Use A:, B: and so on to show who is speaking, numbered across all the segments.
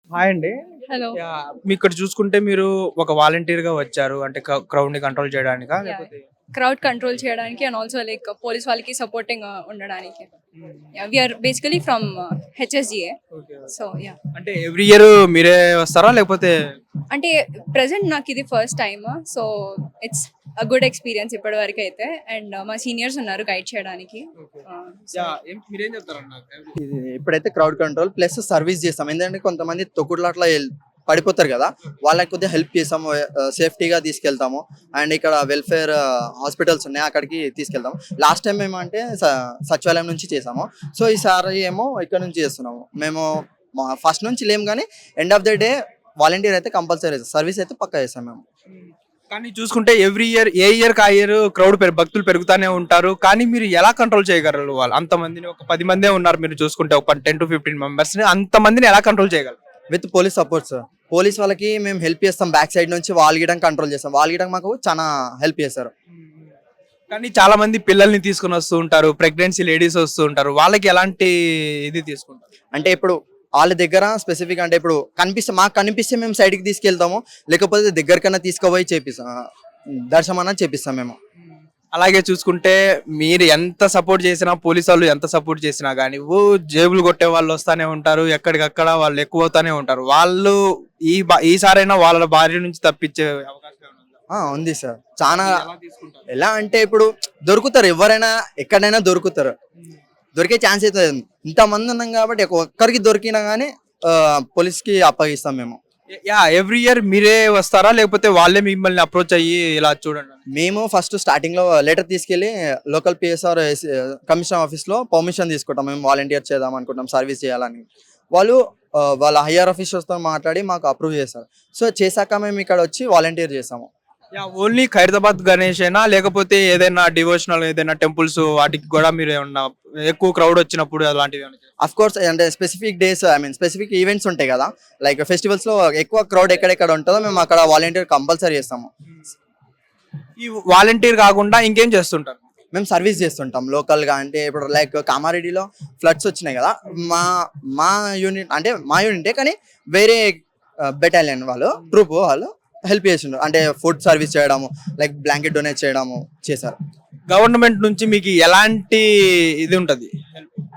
A: Hi అండి.
B: Hello.
A: మీ ఇక్కడ చూసుకుంటే మీరు ఒక వాలంటీర్‌గా వచ్చారు. అంటే క్రౌడ్‌ని కంట్రోల్ చేయడానికా?
B: యాహ్!
A: లేకపోతే
B: క్రౌడ్ కంట్రోల్ చేయడానికి అండ్ ఆల్సో లైక్ పోలీస్ వాళ్ళకి సపోర్టింగ్ ఉండడానికి.
A: Hmm.
B: Yeah! We are basically from HSGA.
A: Okay.
B: So yeah!
A: అంటే ఎవ్రీ ఇయర్ మీరే వస్తారా? లేకపోతే
B: అంటే ప్రెజెంట్ నాకు ఇది first time. So it's a good experience ఇప్పటివరకైతే. అండ్ మా సీనియర్స్ ఉన్నారు గైడ్ చేయడానికి.
A: ఓకే.
B: సో
A: మీరేం చెప్తారన్న?
C: ఇది ఇప్పుడైతే క్రౌడ్ కంట్రోల్ ప్లస్ సర్వీస్ చేస్తాం. ఎందుకంటే కొంతమంది తొక్కుడులాట్ల పడిపోతారు కదా, వాళ్ళకి కొద్దిగా హెల్ప్ చేస్తాము, సేఫ్టీగా తీసుకెళ్తాము. అండ్ ఇక్కడ వెల్ఫేర్ హాస్పిటల్స్ ఉన్నాయి, అక్కడికి తీసుకెళ్తాము. లాస్ట్ టైం ఏమంటే సచివాలయం నుంచి చేసాము. సో ఈసారి ఏమో ఇక్కడ నుంచి చేస్తున్నాము. మేము ఫస్ట్ నుంచి లేము, కానీ end of the day volunteer అయితే కంపల్సరీ సర్వీస్ అయితే పక్కా చేస్తాం మేము.
A: కానీ చూసుకుంటే ఎవ్రీ ఇయర్ ఏ ఇయర్ ఆ ఇయర్ భక్తులు పెరుగుతానే ఉంటారు. కానీ మీరు ఎలా కంట్రోల్ చేయగలరు? వాళ్ళు అంతమందిని ఒక 10 మందే ఉన్నారు. మీరు చూసుకుంటే ఒక 10 to 15 మెంబర్స్‌ని అంతమందిని ఎలా కంట్రోల్ చేయగలరు?
C: With police support sir. Police వాళ్ళకి మేము హెల్ప్ చేస్తాం, బ్యాక్ సైడ్ నుంచి వాళ్ళు గియడం కంట్రోల్ చేస్తాం. వాళ్ళు గియడం మాకు చాలా హెల్ప్ చేస్తారు.
A: కానీ చాలా మంది పిల్లల్ని తీసుకుని వస్తూ ఉంటారు, ప్రెగ్నెన్సీ లేడీస్ వస్తూ ఉంటారు. వాళ్ళకి ఎలాంటి ఇది తీసుకుంటారు?
C: అంటే ఇప్పుడు వాళ్ళ దగ్గర స్పెసిఫిక్ అంటే ఇప్పుడు మాకు కనిపిస్తే మేము సైడ్కి తీసుకెళ్తాము, లేకపోతే దగ్గరకన్నా తీసుకుపోయి చేపిస్తాం, దర్శనం చేపిస్తాం మేము.
A: అలాగే చూసుకుంటే మీరు ఎంత సపోర్ట్ చేసినా, పోలీసు వాళ్ళు ఎంత సపోర్ట్ చేసినా కానీ జేబులు కొట్టే వాళ్ళు వస్తానే ఉంటారు. ఎక్కడికక్కడ వాళ్ళు ఎక్కువ అవుతానే ఉంటారు. వాళ్ళు ఈసారైనా వాళ్ళ భార్య నుంచి తప్పించే అవకాశం ఏమైనా ఉందా?
C: ఉంది సార్. చాలా
A: ఎలా తీసుకుంటారు?
C: ఎలా అంటే ఇప్పుడు దొరుకుతారు, ఎవరైనా ఎక్కడైనా దొరుకుతారు, దొరికే ఛాన్స్ అయితే ఇంతమంది ఉన్నాం కాబట్టి ఒక్కరికి దొరికినా కానీ పోలీస్కి అప్పగిస్తాం మేము.
A: ఎవ్రీ ఇయర్ మీరే వస్తారా? లేకపోతే వాళ్ళే మిమ్మల్ని అప్రోచ్ అయ్యి ఇలా చూడండి?
C: మేము ఫస్ట్ స్టార్టింగ్ లో లెటర్ తీసుకెళ్లి లోకల్ పిఎస్ఆర్ కమిషనర్ ఆఫీస్ లో పర్మిషన్ తీసుకుంటాం. మేము వాలంటీర్ చేద్దాం అనుకుంటాం, సర్వీస్ చేయాలని. వాళ్ళు వాళ్ళ హయ్యర్ ఆఫీసర్స్ తో మాట్లాడి మాకు అప్రూవ్ చేస్తారు. సో చేశాక మేము ఇక్కడ వచ్చి వాలంటీర్ చేస్తాము.
A: ఓన్లీ ఖైరతాబాద్ గణేష్ అయినా, లేకపోతే ఏదైనా డివోషనల్ ఏదైనా టెంపుల్స్ వాటికి కూడా మీరు ఏమన్నా ఎక్కువ క్రౌడ్ వచ్చినప్పుడు అలాంటివి?
C: అఫ్ కోర్స్, అంటే స్పెసిఫిక్ డేస్, స్పెసిఫిక్ ఈవెంట్స్ ఉంటాయి కదా, లైక్ ఫెస్టివల్స్ లో ఎక్కువ క్రౌడ్ ఎక్కడెక్కడ ఉంటుందో మేము అక్కడ వాలంటీర్ కంపల్సరీ చేస్తాము.
A: ఈ వాలంటీర్ కాకుండా ఇంకేం చేస్తుంటారు?
C: మేము సర్వీస్ చేస్తుంటాం లోకల్ గా. అంటే ఇప్పుడు లైక్ కామారెడ్డిలో ఫ్లడ్స్ వచ్చినాయి కదా, మా యూనిట్ అంటే మా యూనిటే, కానీ వేరే బెటాలియన్ వాళ్ళు ట్రూప్ వాళ్ళు హెల్ప్ చేస్తుండ్రు. అంటే ఫుడ్ సర్వీస్ చేయడము, లైక్ బ్లాంకెట్ డొనేట్ చేయడము చేశారు.
A: గవర్నమెంట్ నుంచి మీకు ఎలాంటి ఇది ఉంటది?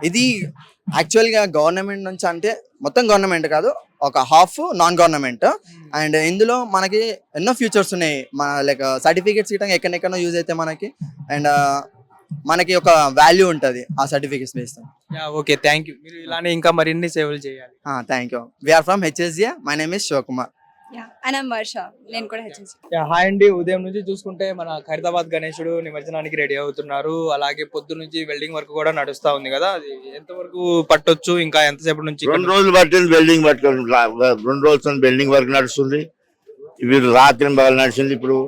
C: ఇది యాక్చువల్గా గవర్నమెంట్ నుంచి అంటే మొత్తం గవర్నమెంట్ కాదు, ఒక హాఫ్ నాన్ గవర్నమెంట్. అండ్ ఇందులో మనకి ఎన్నో ఫ్యూచర్స్ ఉన్నాయి. మన లైక్ సర్టిఫికేట్స్ ఇవ్వడం ఎక్కడెక్కడో యూజ్ అయితే మనకి, అండ్ మనకి ఒక వాల్యూ ఉంటుంది ఆ certificates based.
A: Okay, thank you. మీరు ఇలానే ఇంకా మరిన్ని సేవలు చేయాలి.
C: Thank you. We are from HSGA. My name is Shivakumar.
B: Yeah! And I am Varsha. నేను కూడా హెచ్ఎస్‌జి.
A: హాయ్ అండి. ఉదయం నుంచి చూసుకుంటే మన ఖైరతాబాద్ గణేశుడు నిమజ్జనానికి రెడీ అవుతున్నారు. అలాగే పొద్దు నుంచి వెల్డింగ్ వర్క్ కూడా నడుస్తా ఉంది కదా, అది ఎంతవరకు పట్టొచ్చు? ఇంకా ఎంతసేపు నుంచి?
D: 2 రోజులు పట్టింది వెల్డింగ్ పట్టుకొని. 2 రోజులు వెల్డింగ్ వర్క్ నడుస్తుంది. ఇవి రాత్రి బాగా నడిచింది. ఇప్పుడు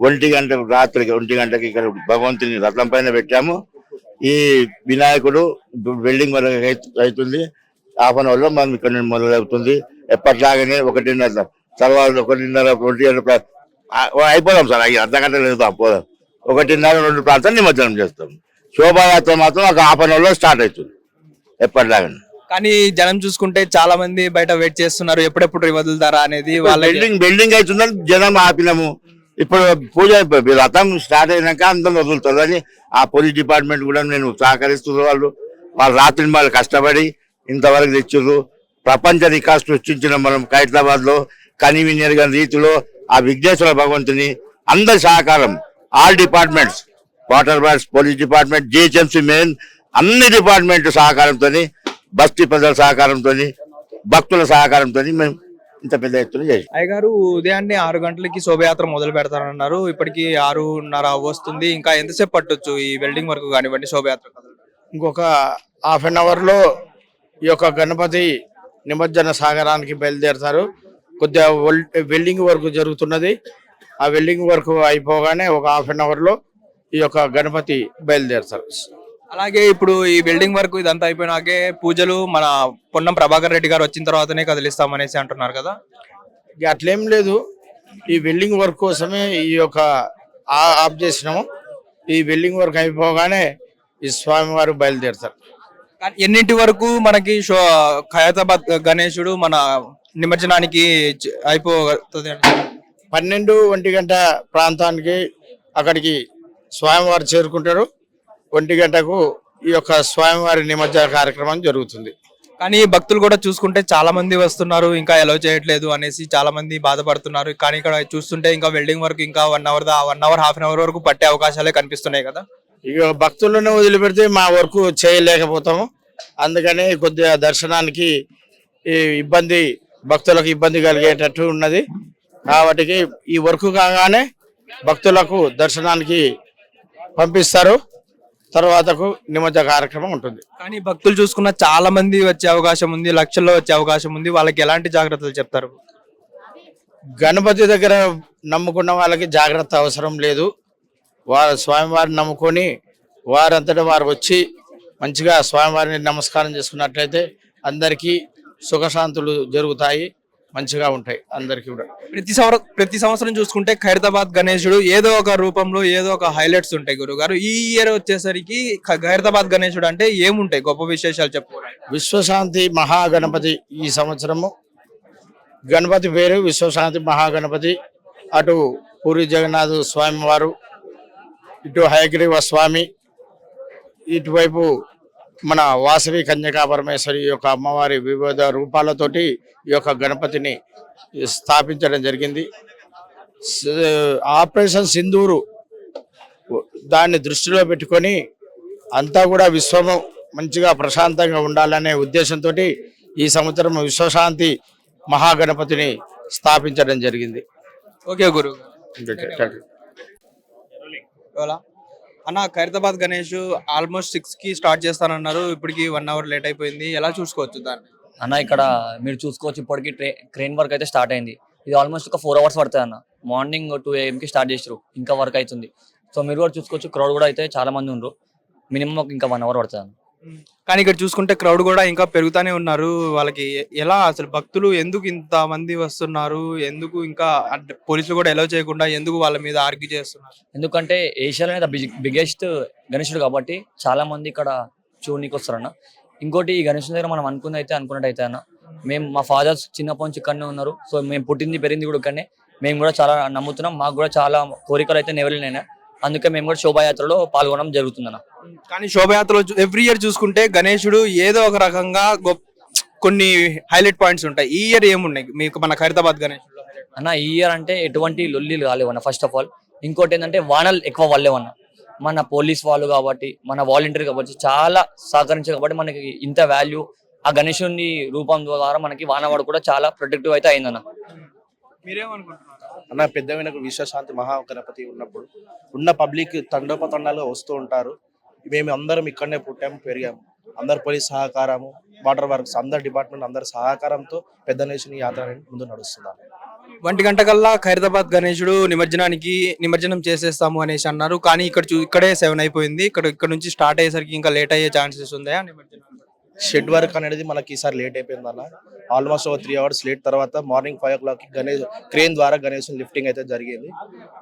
D: 1 గంట, రాత్రికి 1 గంటకి ఇక్కడ భగవంతుని రథం పైన పెట్టాము. ఈ వినాయకుడు వెల్డింగ్ వర్క్ అవుతుంది. హాఫ్ అన్ అవర్ లో మనం ఇక్కడ మొదలవుతుంది. ఎప్పటిలాగానే 1:30 తర్వాత 1:30, 2 అయిపోదాం సార్. అర్ధగంట లేదు, పోదాం. 1:30, 2 ప్రాంతం నిమజ్జనం చేస్తాం. శోభాయాత్ర మాత్రం ఒక హాఫ్ అన్ అవర్ లో స్టార్ట్ అవుతుంది ఎప్పటిలాగానే.
A: కానీ జనం చూసుకుంటే చాలా మంది బయట వెయిట్ చేస్తున్నారు, ఎప్పుడెప్పుడు వదులుతారా అనేది. వాళ్ళ
D: బిల్డింగ్ అవుతుందని జనం ఆపినాము. ఇప్పుడు పూజ రథం స్టార్ట్ అయినాక అందరం వదులుతారు అని ఆ పోలీస్ డిపార్ట్మెంట్ కూడా నేను సహకరిస్తున్నారు. వాళ్ళు రాత్రి వాళ్ళు కష్టపడి ఇంతవరకు తెచ్చారు. ప్రపంచ రికార్డు సృష్టించిన మనం ఖైరతాబాద్ లో కన్వీనియర్ గా రీతిలో ఆ విఘ్నేశ్వర భగవంతుని అందరి సహకారం, all departments, water works, police department, GHMC main, అన్ని డిపార్ట్మెంట్ సహకారంతో, బస్తీ ప్రజల సహకారంతో, భక్తుల సహకారంతో మేము ఇంత పెద్ద ఎత్తున చేసి.
A: అయ్యగారు ఉదయాన్నే 6 గంటలకి శోభయాత్ర మొదలు పెడతారన్నారు. ఇప్పటికి 6:30 వస్తుంది. ఇంకా ఎంతసేపు పట్టొచ్చు ఈ వెల్డింగ్ వర్క్ కానివ్వండి, శోభయాత్ర?
E: ఇంకొక హాఫ్ అన్ అవర్ లో ఈ యొక్క గణపతి నిమజ్జన సాగరానికి బయలుదేరుతారు. కొద్దిగా వెల్డింగ్ వర్క్ జరుగుతున్నది. ఆ వెల్డింగ్ వర్క్ అయిపోగానే ఒక హాఫ్ అన్ అవర్ లో ఈ యొక్క గణపతి బయలుదేరుతారు.
A: అలాగే ఇప్పుడు ఈ వెల్డింగ్ వర్క్ ఇదంతా అయిపోయినాకే పూజలు మన పొన్నం ప్రభాకర్ రెడ్డి గారు వచ్చిన తర్వాతనే కదిలిస్తామనేసి అంటున్నారు కదా.
E: ఇక అట్లేం లేదు, ఈ వెల్డింగ్ వర్క్ కోసమే ఈ యొక్క ఆఫ్ చేసినాము. ఈ వెల్డింగ్ వర్క్ అయిపోగానే ఈ స్వామివారు బయలుదేరుతారు.
A: ఎన్నింటి వరకు మనకి ఖైరతాబాద్ గణేశుడు మన నిమజ్జనానికి అయిపోతుంది అంటే?
E: 12-1 గంట ప్రాంతానికి అక్కడికి స్వామివారు చేరుకుంటారు. 1 గంటకు ఈ యొక్క స్వామివారి నిమజ్జన కార్యక్రమం జరుగుతుంది.
A: కానీ భక్తులు కూడా చూసుకుంటే చాలా మంది వస్తున్నారు, ఇంకా ఎలో చేయట్లేదు అనేసి చాలా మంది బాధపడుతున్నారు. కానీ ఇక్కడ చూస్తుంటే ఇంకా వెల్డింగ్ వరకు ఇంకా 1 hour 1 hour half an hour వరకు పట్టే అవకాశాలే కనిపిస్తున్నాయి కదా.
E: ఇక భక్తులను వదిలిపెడితే మా వరకు చేయలేకపోతాము. అందుకని కొద్దిగా దర్శనానికి ఈ భక్తులకు ఇబ్బంది కలిగేటట్టు ఉన్నది. కాబట్టి ఈ వర్క్ కాగానే భక్తులకు దర్శనానికి పంపిస్తారు. తర్వాతకు నిమజ్జన కార్యక్రమం ఉంటుంది.
A: కానీ భక్తులు చూసుకున్న చాలా మంది వచ్చే అవకాశం ఉంది, లక్షల్లో వచ్చే అవకాశం ఉంది. వాళ్ళకి ఎలాంటి జాగ్రత్తలు చెప్తారు?
E: గణపతి దగ్గర నమ్ముకున్న వాళ్ళకి జాగ్రత్త అవసరం లేదు. వారు స్వామివారిని నమ్ముకొని వారంతటా వారు వచ్చి మంచిగా స్వామివారిని నమస్కారం చేసుకున్నట్లయితే అందరికీ సుఖశాంతులు జరుగుతాయి, మంచిగా ఉంటాయి అందరికీ కూడా.
A: ప్రతి సంవత్సరం చూసుకుంటే ఖైరతాబాద్ గణేశుడు ఏదో ఒక రూపంలో ఏదో ఒక హైలైట్స్ ఉంటాయి. గురుగారు, ఈ ఇయర్ వచ్చేసరికి ఖైరతాబాద్ గణేశుడు అంటే ఏముంటాయి గొప్ప విశేషాలు చెప్పుకోవాలి?
E: విశ్వశాంతి మహాగణపతి. ఈ సంవత్సరము గణపతి పేరు విశ్వశాంతి మహాగణపతి. అటు పూరి జగన్నాథ్ స్వామి వారు, ఇటు హయగ్రీవ స్వామి, ఇటువైపు మన వాసవి కన్యకా పరమేశ్వరి యొక్క అమ్మవారి వివిధ రూపాలతోటి ఈ యొక్క గణపతిని స్థాపించడం జరిగింది. ఆపరేషన్ సింధూరు దాన్ని దృష్టిలో పెట్టుకొని అంతా కూడా విశ్వము మంచిగా ప్రశాంతంగా ఉండాలనే ఉద్దేశంతో ఈ సంవత్సరం విశ్వశాంతి మహాగణపతిని స్థాపించడం జరిగింది.
A: ఓకే గురు. అన్న, ఖైరతాబాద్ గణేష్ ఆల్మోస్ట్ 6కి స్టార్ట్ చేస్తానన్నారు, ఇప్పటికి 1 అవర్ లేట్ అయిపోయింది. ఎలా చూసుకోవచ్చు దాన్ని?
F: అన్న ఇక్కడ మీరు చూసుకోవచ్చు, ఇప్పటికి క్రేన్ వర్క్ అయితే స్టార్ట్ అయింది. ఇది ఆల్మోస్ట్ ఒక 4 అవర్స్ పడుతుంది అన్న. మార్నింగ్ 2 AM స్టార్ట్ చేసారు, ఇంకా వర్క్ అవుతుంది. సో మీరు కూడా చూసుకోవచ్చు, క్రౌడ్ కూడా అయితే చాలా మంది ఉన్నారు. మినిమం ఇంకా 1 అవర్ పడుతుంది అన్న.
A: కానీ ఇక్కడ చూసుకుంటే క్రౌడ్ కూడా ఇంకా పెరుగుతానే ఉన్నారు. వాళ్ళకి ఎలా అసలు భక్తులు ఎందుకు ఇంత మంది వస్తున్నారు? ఎందుకు ఇంకా పోలీసులు కూడా ఎలో చేయకుండా ఎందుకు వాళ్ళ మీద ఆర్గ్యూ చేస్తున్నారు?
F: ఎందుకంటే ఏషియాలోనే బిగ్గెస్ట్ గణేశుడు కాబట్టి చాలా మంది ఇక్కడ చూడనీకి వస్తారన్న. ఇంకోటి ఈ గణేశుని దగ్గర మనం అనుకున్నట్టయితే అన్న, మేము మా ఫాదర్స్ చిన్నప్పటి నుంచి ఇక్కడనే ఉన్నారు. సో మేము పుట్టింది పెరిగింది కూడా ఇక్కడనే. మేము కూడా చాలా నమ్ముతున్నాం, మాకు కూడా చాలా కోరికలు అయితే నెరవేరినాయి. అందుకే మేము కూడా శోభాయాత్రలో పాల్గొనడం జరుగుతుందన్న.
A: కానీ శోభాయాత్రలో ఎవ్రీ ఇయర్ చూసుకుంటే గణేశుడు ఏదో ఒక రకంగా కొన్ని హైలైట్ పాయింట్స్ ఉంటాయి. ఈ ఇయర్ ఏమున్నాయి మీకు మన ఖైరతాబాద్ గణేశుడు
F: అన్న? ఈ ఇయర్ అంటే ఎటువంటి లొల్లీలు కాలేవన్న. ఫస్ట్ ఆఫ్ ఆల్ ఇంకోటి ఏంటంటే వానలు ఎక్కువ వల్లేవన్న. మన పోలీస్ వాళ్ళు కాబట్టి, మన వాలంటీర్ కాబట్టి చాలా సహకరించారు కాబట్టి మనకి ఇంత వాల్యూ. ఆ గణేశుని రూపం ద్వారా మనకి వానవాడు కూడా చాలా ప్రొటెక్టివ్ అయితే అయిందన్న.
A: మీరేమనుకుంటున్నారు
G: అన్న? పెద్ద వినకు విశ్వశాంతి మహాగణపతి ఉన్నప్పుడు ఉన్న పబ్లిక్ తండోపతండాలుగా వస్తూ ఉంటారు. మేము అందరం ఇక్కడనే పుట్టాము, పెరిగాము. అందరు పోలీస్ సహకారము, వాటర్ వర్క్స్, అందరు డిపార్ట్మెంట్ అందరి సహకారంతో పెద్ద గణేశుని యాత్ర ముందు నడుస్తున్నారు.
A: 1 గంట కల్లా ఖైరతాబాద్ గణేశుడు నిమజ్జనం చేసేస్తాము అనేసి అన్నారు. కానీ ఇక్కడే 7 అయిపోయింది. ఇక్కడ నుంచి స్టార్ట్ అయ్యేసరికి ఇంకా లేట్ అయ్యే ఛాన్సెస్ ఉన్నాయా?
G: షెడ్ వర్క్ అనేది మనకి ఈసారి లేట్ అయిపోయింది అన్న. ఆల్మోస్ట్ ఒక 3 అవర్స్ లేట్ తర్వాత మార్నింగ్ 5 o'clock క్రేన్ ద్వారా గణేశుని లిఫ్టింగ్ అయితే జరిగింది.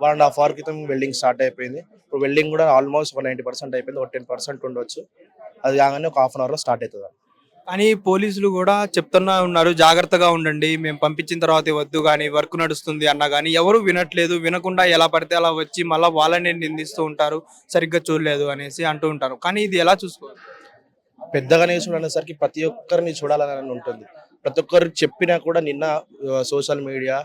G: 1.5 hour క్రితం వెల్డింగ్ స్టార్ట్ అయిపోయింది. ఇప్పుడు వెల్డింగ్ కూడా ఆల్మోస్ట్ 90% అయిపోయింది. ఒక 10% ఉండొచ్చు. అది కాగానే ఒక హాఫ్ అన్ అవర్ లో స్టార్ట్ అవుతుంది.
A: కానీ పోలీసులు కూడా చెప్తున్నా ఉన్నారు, జాగ్రత్తగా ఉండండి, మేము పంపించిన తర్వాత వద్దు కానీ వర్క్ నడుస్తుంది అన్నా కానీ ఎవరు వినట్లేదు. వినకుండా ఎలా పడితే అలా వచ్చి మళ్ళీ వాళ్ళని నిందిస్తూ ఉంటారు, సరిగ్గా చూడలేదు అనేసి అంటూ ఉంటారు. కానీ ఇది ఎలా చూసుకోవాలి?
G: పెద్ద గణేశుడు అనేసరికి ప్రతి ఒక్కరిని చూడాలని ఉంటుంది. ప్రతి ఒక్కరు చెప్పినా కూడా నిన్న సోషల్ మీడియా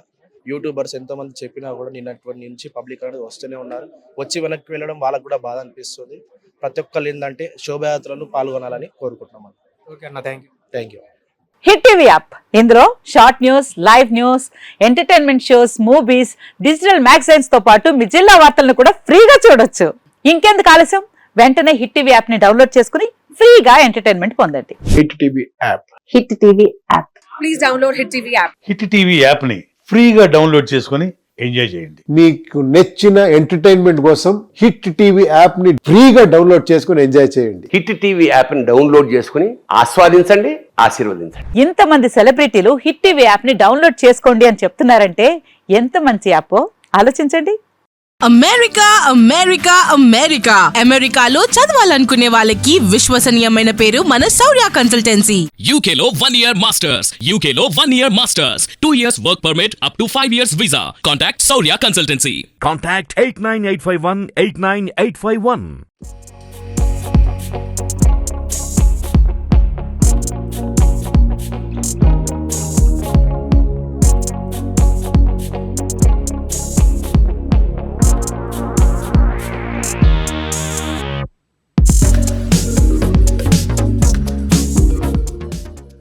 G: యూట్యూబర్స్ ఎంతో మంది చెప్పినా కూడా నిన్నటువంటి నుంచి పబ్లిక్ అనేది వస్తూనే ఉన్నారు. వచ్చి వెనక్కి వెళ్ళడం వాళ్ళకు కూడా బాధ అనిపిస్తుంది. ప్రతి ఒక్కరు ఏంటంటే శోభయాత్రలు పాల్గొనాలని కోరుకుంటున్నాం.
A: ఓకే అన్న, thank you.
H: Hit TV app, ఇందులో short news, live news, entertainment shows, movies, digital magazines తో పాటు మీ జిల్లా వార్తలను కూడా ఫ్రీగా చూడొచ్చు. ఇంకెందుకు ఆలస్యం, వెంటనే హిట్ టీవీ యాప్ ని డౌన్లోడ్ చేసుకుని ఫ్రీగా ఎంటర్టైన్మెంట్ పొందండి.
E: Hit TV app.
H: Hit TV app.
B: Please download hit TV app.
I: Hit TV app ని ఫ్రీగా డౌన్లోడ్ చేసుకుని ఎంజాయ్ చేయండి.
J: మీకు నచ్చిన ఎంటర్టైన్మెంట్ కోసం హిట్ టీవీ యాప్ ని ఫ్రీగా డౌన్లోడ్ చేసుకుని ఎంజాయ్ చేయండి.
K: హిట్ టీవీ యాప్ ని డౌన్లోడ్ చేసుకుని ఆస్వాదించండి, ఆశీర్వదించండి.
H: ఇంతమంది సెలబ్రిటీలు హిట్ టీవీ యాప్ ని డౌన్లోడ్ చేసుకోండి అని చెప్తున్నారంటే ఎంత మంచి యాప్ ఆలోచించండి.
L: అమెరికా అమెరికా అమెరికా అమెరికాలో చదవాలనుకునే వాళ్ళకి విశ్వసనీయమైన పేరు మన శౌర్య కన్సల్టెన్సీ.
M: UK లో 1 year masters, UK లో 1 year masters, 2 years work permit up to 5 years visa. Contact Saurya Consultancy.
N: Contact 89851 89851.